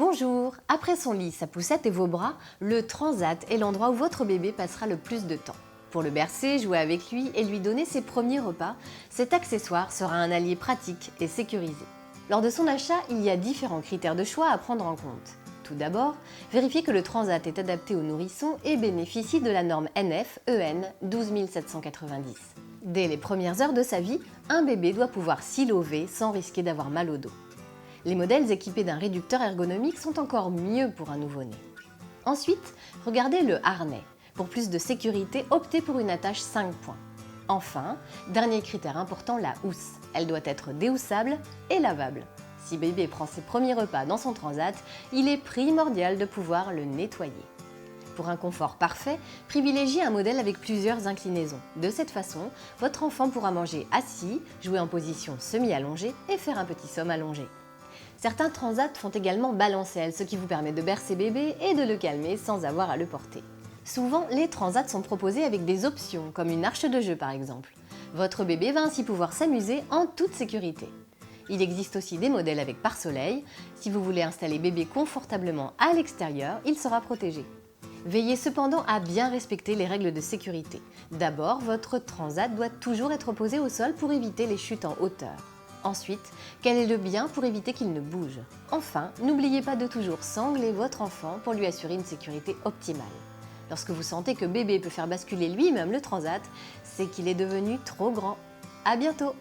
Bonjour! Après son lit, sa poussette et vos bras, le transat est l'endroit où votre bébé passera le plus de temps. Pour le bercer, jouer avec lui et lui donner ses premiers repas, cet accessoire sera un allié pratique et sécurisé. Lors de son achat, il y a différents critères de choix à prendre en compte. Tout d'abord, vérifiez que le transat est adapté aux nourrissons et bénéficie de la norme NF-EN 12790. Dès les premières heures de sa vie, un bébé doit pouvoir s'ilover sans risquer d'avoir mal au dos. Les modèles équipés d'un réducteur ergonomique sont encore mieux pour un nouveau-né. Ensuite, regardez le harnais. Pour plus de sécurité, optez pour une attache 5 points. Enfin, dernier critère important, la housse. Elle doit être déhoussable et lavable. Si bébé prend ses premiers repas dans son transat, il est primordial de pouvoir le nettoyer. Pour un confort parfait, privilégiez un modèle avec plusieurs inclinaisons. De cette façon, votre enfant pourra manger assis, jouer en position semi-allongée et faire un petit somme allongé. Certains transats font également balancelle, ce qui vous permet de bercer bébé et de le calmer sans avoir à le porter. Souvent, les transats sont proposés avec des options, comme une arche de jeu par exemple. Votre bébé va ainsi pouvoir s'amuser en toute sécurité. Il existe aussi des modèles avec pare-soleil. Si vous voulez installer bébé confortablement à l'extérieur, il sera protégé. Veillez cependant à bien respecter les règles de sécurité. D'abord, votre transat doit toujours être posé au sol pour éviter les chutes en hauteur. Ensuite, calez-le bien pour éviter qu'il ne bouge. Enfin, n'oubliez pas de toujours sangler votre enfant pour lui assurer une sécurité optimale. Lorsque vous sentez que bébé peut faire basculer lui-même le transat, c'est qu'il est devenu trop grand. À bientôt!